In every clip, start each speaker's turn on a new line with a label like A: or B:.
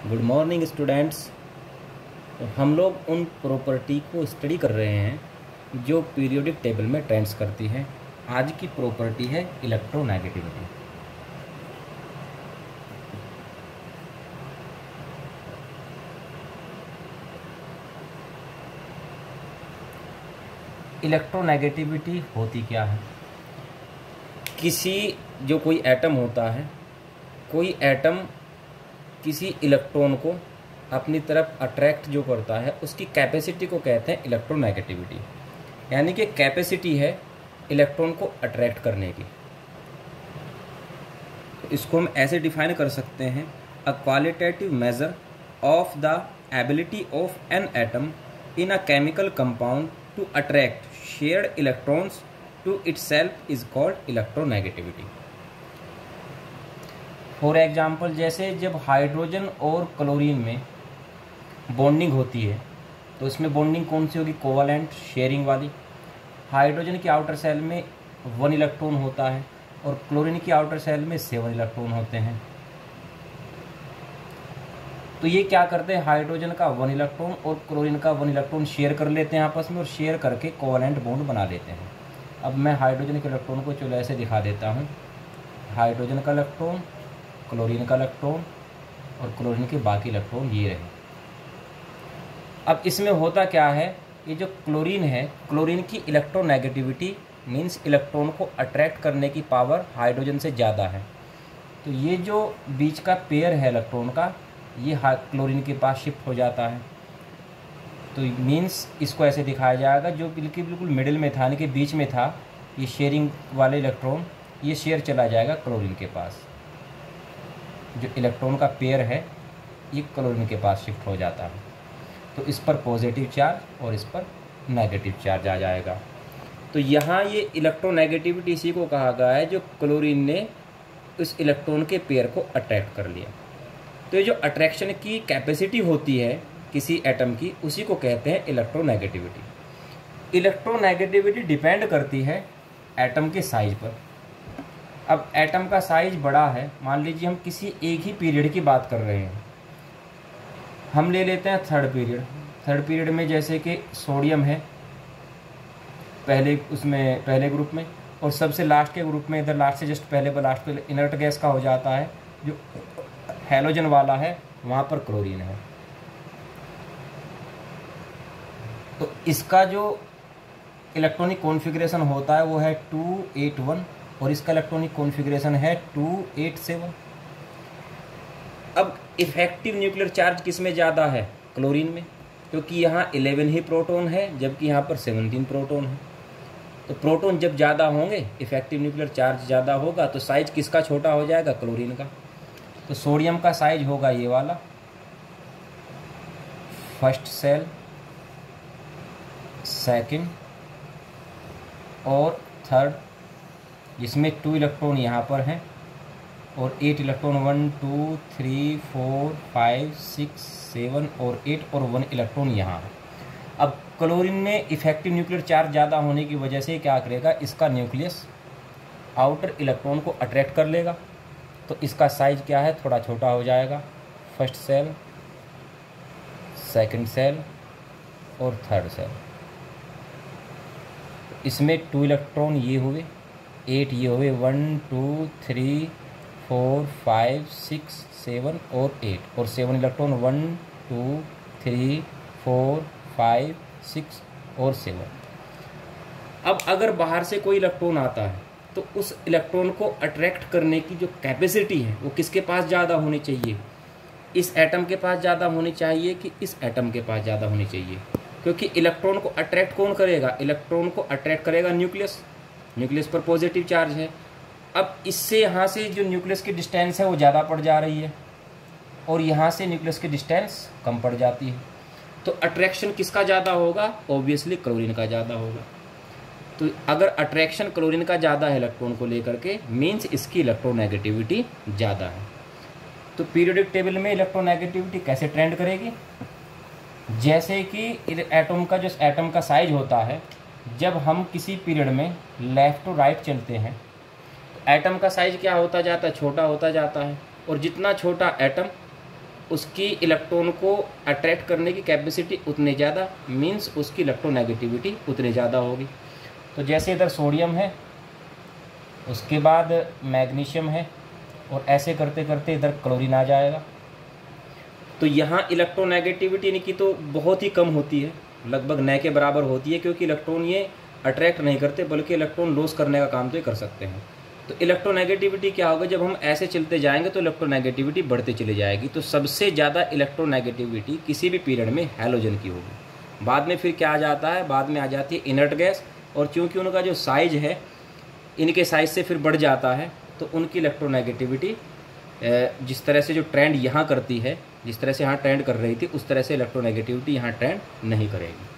A: Good morning students. तो हम लोग उन प्रॉपर्टी को स्टडी कर रहे हैं जो पीरियोडिक टेबल में ट्रेंड्स करती हैं। आज की प्रॉपर्टी है इलेक्ट्रोनेगेटिविटी। इलेक्ट्रोनेगेटिविटी होती क्या है? कोई एटम होता है, कोई एटम किसी इलेक्ट्रॉन को अपनी तरफ अट्रैक्ट जो करता है उसकी कैपेसिटी को कहते हैं इलेक्ट्रोनेगेटिविटी। यानी कि कैपेसिटी है इलेक्ट्रॉन को अट्रैक्ट करने की। तो इसको हम ऐसे डिफाइन कर सकते हैं, a qualitative measure of the ability of an atom in a chemical compound to attract shared electrons to itself is called electronegativity. For example, जैसे जब हाइड्रोजन और क्लोरीन में बॉन्डिंग होती है तो इसमें बॉन्डिंग कौन सी होगी? कोवैलेंट, शेयरिंग वाली। हाइड्रोजन की आउटर सेल में 1 इलेक्ट्रॉन होता है और क्लोरीन की आउटर सेल में 7 इलेक्ट्रॉन होते हैं। तो ये क्या करते हैं, हाइड्रोजन का 1 इलेक्ट्रॉन और क्लोरीन का 1 इलेक्ट्रॉन शेयर कर लेते हैं आपस में और शेयर करके कोवैलेंट बॉन्ड बना लेते हैं। अब मैं हाइड्रोजन के इलेक्ट्रॉन को चलो ऐसे दिखा देता हूँ, हाइड्रोजन का इलेक्ट्रॉन, क्लोरीन का इलेक्ट्रॉन और क्लोरीन के बाकी इलेक्ट्रॉन ये रहे। अब इसमें होता क्या है, ये जो क्लोरीन है, क्लोरीन की इलेक्ट्रोनेगेटिविटी मीन्स इलेक्ट्रॉन को अट्रैक्ट करने की पावर हाइड्रोजन से ज़्यादा है। तो ये जो बीच का पेयर है इलेक्ट्रॉन का, ये क्लोरीन के पास शिफ्ट हो जाता है। तो मीन्स इसको ऐसे दिखाया जाएगा, जो बिल्कुल मिडिल में था यानी कि बीच में था ये शेयरिंग वाले इलेक्ट्रॉन, ये शेयर चला जाएगा क्लोरीन के पास। जो इलेक्ट्रॉन का पेयर है ये क्लोरीन के पास शिफ्ट हो जाता है। तो इस पर पॉजिटिव चार्ज और इस पर नेगेटिव चार्ज आ जाएगा। तो यहाँ ये इलेक्ट्रोनेगेटिविटी इसी को कहा गया है जो क्लोरीन ने उस इलेक्ट्रॉन के पेयर को अट्रैक्ट कर लिया। तो ये जो अट्रैक्शन की कैपेसिटी होती है किसी एटम की, उसी को कहते हैं इलेक्ट्रोनेगेटिविटी। इलेक्ट्रोनेगेटिविटी डिपेंड करती है एटम के साइज पर। अब एटम का साइज बड़ा है, मान लीजिए हम किसी एक ही पीरियड की बात कर रहे हैं, हम ले लेते हैं थर्ड पीरियड में जैसे कि सोडियम है पहले ग्रुप में, और सबसे लास्ट के ग्रुप में, इधर लास्ट से जस्ट पहले लास्ट पे इनर्ट गैस का हो जाता है, जो हैलोजन वाला है वहाँ पर क्लोरीन है। तो इसका जो इलेक्ट्रॉनिक कॉन्फ़िगरेशन होता है वो है 281 और इसका इलेक्ट्रॉनिक कॉन्फ़िगरेशन है 287। अब इफेक्टिव न्यूक्लियर चार्ज किस में ज़्यादा है? क्लोरीन में, क्योंकि यहाँ 11 ही प्रोटॉन है जबकि यहाँ पर 17 प्रोटॉन है। तो प्रोटॉन जब ज़्यादा होंगे, इफेक्टिव न्यूक्लियर चार्ज ज़्यादा होगा, तो साइज किसका छोटा हो जाएगा? क्लोरीन का। तो सोडियम का साइज होगा ये वाला, फर्स्ट सेल, सेकंड और थर्ड, जिसमें 2 इलेक्ट्रॉन यहाँ पर हैं और 8 इलेक्ट्रॉन 1 2 3 4 5 6 7 और 8 और 1 इलेक्ट्रॉन यहाँ है। अब क्लोरीन में इफेक्टिव न्यूक्लियर चार्ज ज़्यादा होने की वजह से क्या करेगा, इसका न्यूक्लियस आउटर इलेक्ट्रॉन को अट्रैक्ट कर लेगा। तो इसका साइज क्या है, थोड़ा छोटा हो जाएगा, फर्स्ट सेल, सेकंड सेल और थर्ड सेल। इसमें 2 इलेक्ट्रॉन ये हुए, 8 ये हुए, 1 2 3 4 5 6 7 और 8 और 7 इलेक्ट्रॉन 1 2 3 4 5 6 और 7। अब अगर बाहर से कोई इलेक्ट्रॉन आता है तो उस इलेक्ट्रॉन को अट्रैक्ट करने की जो कैपेसिटी है वो किसके पास ज़्यादा होनी चाहिए? इस एटम के पास ज़्यादा होनी चाहिए कि इस एटम के पास ज़्यादा होनी चाहिए? क्योंकि इलेक्ट्रॉन को अट्रैक्ट कौन करेगा? इलेक्ट्रॉन को अट्रैक्ट करेगा न्यूक्लियस पर पॉजिटिव चार्ज है। अब इससे यहाँ से जो न्यूक्लियस की डिस्टेंस है वो ज़्यादा पड़ जा रही है और यहाँ से न्यूक्लियस की डिस्टेंस कम पड़ जाती है। तो अट्रैक्शन किसका ज़्यादा होगा? ऑब्वियसली क्लोरीन का ज़्यादा होगा। तो अगर अट्रैक्शन क्लोरीन का ज़्यादा है इलेक्ट्रॉन को लेकर के, मीन्स इसकी इलेक्ट्रोनेगेटिविटी ज़्यादा है। तो पीरियोडिक टेबल में इलेक्ट्रोनेगेटिविटी कैसे ट्रेंड करेगी? जैसे कि एटम का साइज होता है, जब हम किसी पीरियड में लेफ़्ट टू राइट चलते हैं तो एटम का साइज क्या होता जाता है? छोटा होता जाता है। और जितना छोटा एटम उसकी इलेक्ट्रॉन को अट्रैक्ट करने की कैपेसिटी उतनी ज़्यादा, मीन्स उसकी इलेक्ट्रोनेगेटिविटी उतनी ज़्यादा होगी। तो जैसे इधर सोडियम है, उसके बाद मैग्नीशियम है, और ऐसे करते करते इधर क्लोरीन आ जाएगा। तो यहाँ इलेक्ट्रोनेगेटिविटी इनकी तो बहुत ही कम होती है, लगभग न के बराबर होती है, क्योंकि इलेक्ट्रॉन ये अट्रैक्ट नहीं करते बल्कि इलेक्ट्रॉन लॉस करने का काम तो ये कर सकते हैं। तो इलेक्ट्रोनेगेटिविटी क्या होगा, जब हम ऐसे चलते जाएंगे तो इलेक्ट्रोनेगेटिविटी बढ़ती चली जाएगी। तो सबसे ज़्यादा इलेक्ट्रोनेगेटिविटी किसी भी पीरियड में हैलोजन की होगी। बाद में फिर क्या आ जाता है, बाद में आ जाती है इनर्ट गैस, और चूँकि उनका जो साइज है इनके साइज से फिर बढ़ जाता है, तो उनकी इलेक्ट्रोनेगेटिविटी जिस तरह से जो ट्रेंड यहाँ करती है, जिस तरह से यहाँ ट्रेंड कर रही थी, उस तरह से इलेक्ट्रोनेगेटिविटी यहाँ ट्रेंड नहीं करेगी।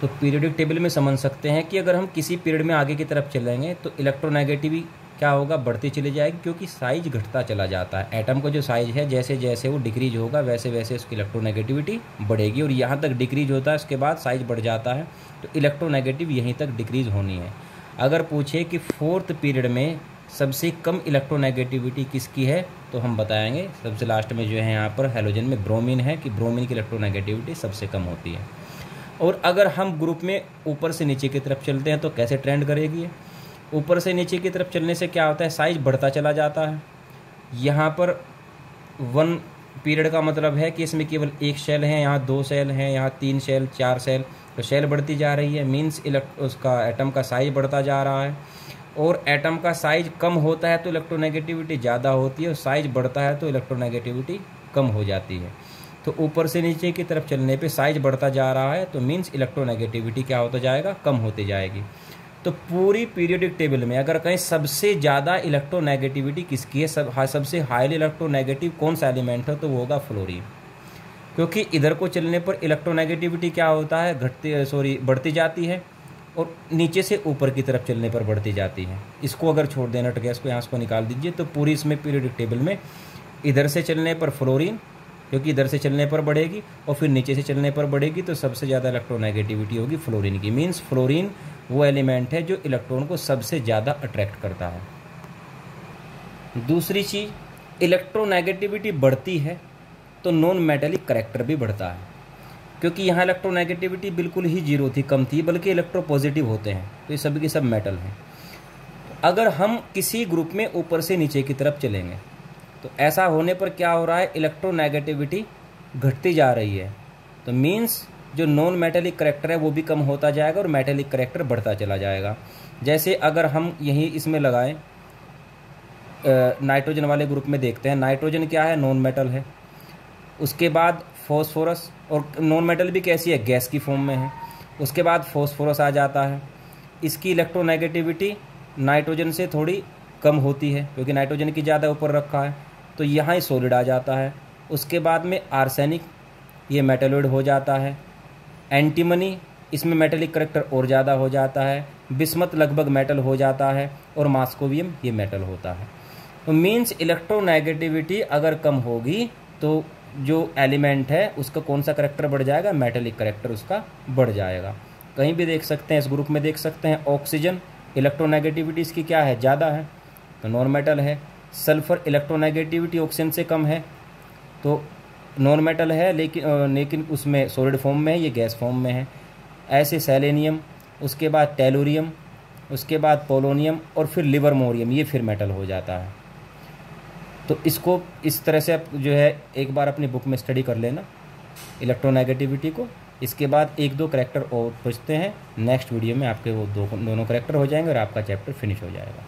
A: तो पीरियोडिक टेबल में समझ सकते हैं कि अगर हम किसी पीरियड में आगे की तरफ चलेंगे तो इलेक्ट्रोनेगेटिविटी क्या होगा, बढ़ती चली जाएगी, क्योंकि साइज घटता चला जाता है। एटम का जो साइज है जैसे जैसे वो डिक्रीज होगा वैसे वैसे उसकी इलेक्ट्रोनेगेटिविटी बढ़ेगी, और यहाँ तक डिक्रीज होता है, उसके बाद साइज बढ़ जाता है, तो इलेक्ट्रोनेगेटिव यहीं तक डिक्रीज होनी है। अगर पूछे कि फोर्थ पीरियड में सबसे कम इलेक्ट्रोनेगेटिविटी किसकी है, तो हम बताएंगे सबसे लास्ट में जो है यहाँ पर हैलोजन में ब्रोमीन है, कि ब्रोमीन की इलेक्ट्रोनेगेटिविटी सबसे कम होती है। और अगर हम ग्रुप में ऊपर से नीचे की तरफ चलते हैं तो कैसे ट्रेंड करेगी, ऊपर से नीचे की तरफ चलने से क्या होता है, साइज बढ़ता चला जाता है। यहाँ पर 1 पीरियड का मतलब है कि इसमें केवल 1 शेल है, यहाँ 2 शेल हैं, यहाँ 3 शेल, 4 शेल, तो शेल बढ़ती जा रही है, मीन्स उसका एटम का साइज बढ़ता जा रहा है। और एटम का साइज कम होता है तो इलेक्ट्रोनेगेटिविटी ज़्यादा होती है, और साइज बढ़ता है तो इलेक्ट्रोनेगेटिविटी कम हो जाती है। तो ऊपर से नीचे की तरफ चलने पे साइज बढ़ता जा रहा है, तो मीन्स इलेक्ट्रोनेगेटिविटी क्या होता जाएगा, कम होती जाएगी। तो पूरी पीरियोडिक टेबल में अगर कहीं सबसे ज़्यादा इलेक्ट्रोनेगेटिविटी किसकी है, सबसे हाईली इलेक्ट्रोनेगेटिव कौन सा एलिमेंट है, तो वो होगा फ्लोरीन। क्योंकि इधर को चलने पर इलेक्ट्रोनेगेटिविटी क्या होता है, बढ़ती जाती है, और नीचे से ऊपर की तरफ चलने पर बढ़ती जाती है। इसको अगर छोड़ देना इनर्ट गैस को, यहाँ से निकाल दीजिए, तो पूरी इसमें पीरियोडिक टेबल में इधर से चलने पर फ्लोरीन, क्योंकि इधर से चलने पर बढ़ेगी और फिर नीचे से चलने पर बढ़ेगी, तो सबसे ज़्यादा इलेक्ट्रोनेगेटिविटी होगी फ्लोरीन की। मीन्स फ्लोरीन वो एलिमेंट है जो इलेक्ट्रॉन को सबसे ज़्यादा अट्रैक्ट करता है। दूसरी चीज़, इलेक्ट्रोनेगेटिविटी बढ़ती है तो नॉन मेटेलिक करैक्टर भी बढ़ता है, क्योंकि यहाँ इलेक्ट्रोनेगेटिविटी बिल्कुल ही जीरो थी, कम थी, बल्कि इलेक्ट्रोपॉजिटिव होते हैं, तो ये सभी के सब मेटल हैं। अगर हम किसी ग्रुप में ऊपर से नीचे की तरफ चलेंगे तो ऐसा होने पर क्या हो रहा है, इलेक्ट्रोनेगेटिविटी घटती जा रही है, तो मीन्स जो नॉन मेटेलिक करैक्टर है वो भी कम होता जाएगा और मेटेलिक करैक्टर बढ़ता चला जाएगा। जैसे अगर हम यहीं इसमें लगाएं, नाइट्रोजन वाले ग्रुप में देखते हैं, नाइट्रोजन क्या है, नॉन मेटल है। उसके बाद फॉस्फोरस, और नॉन मेटल भी कैसी है, गैस की फॉर्म में है। उसके बाद फॉस्फोरस आ जाता है, इसकी इलेक्ट्रोनेगेटिविटी नाइट्रोजन से थोड़ी कम होती है, क्योंकि नाइट्रोजन की ज़्यादा ऊपर रखा है, तो यहाँ ही सॉलिड आ जाता है। उसके बाद में आर्सेनिक, ये मेटलोइड हो जाता है। एंटीमनी, इसमें मेटेलिक करैक्टर और ज़्यादा हो जाता है। बिस्मथ लगभग मेटल हो जाता है, और मास्कोवियम ये मेटल होता है। तो मीन्स इलेक्ट्रोनेगेटिविटी अगर कम होगी तो जो एलिमेंट है उसका कौन सा करैक्टर बढ़ जाएगा, मेटेलिक करैक्टर उसका बढ़ जाएगा। कहीं भी देख सकते हैं, इस ग्रुप में देख सकते हैं, ऑक्सीजन इलेक्ट्रोनेगेटिविटी इसकी क्या है, ज़्यादा है, तो नॉन मेटल है। सल्फर इलेक्ट्रोनेगेटिविटी ऑक्सीजन से कम है, तो नॉन मेटल है, लेकिन उसमें सॉलिड फॉर्म में है, ये गैस फॉर्म में है। ऐसे सेलेनियम, उसके बाद टेलुरियम, उसके बाद पोलोनियम, और फिर लिवरमोरियम, ये फिर मेटल हो जाता है। तो इसको इस तरह से आप जो है एक बार अपनी बुक में स्टडी कर लेना इलेक्ट्रोनेगेटिविटी को। इसके बाद 1-2 करैक्टर और पूछते हैं, नेक्स्ट वीडियो में आपके वो दोनों करैक्टर हो जाएंगे और आपका चैप्टर फिनिश हो जाएगा।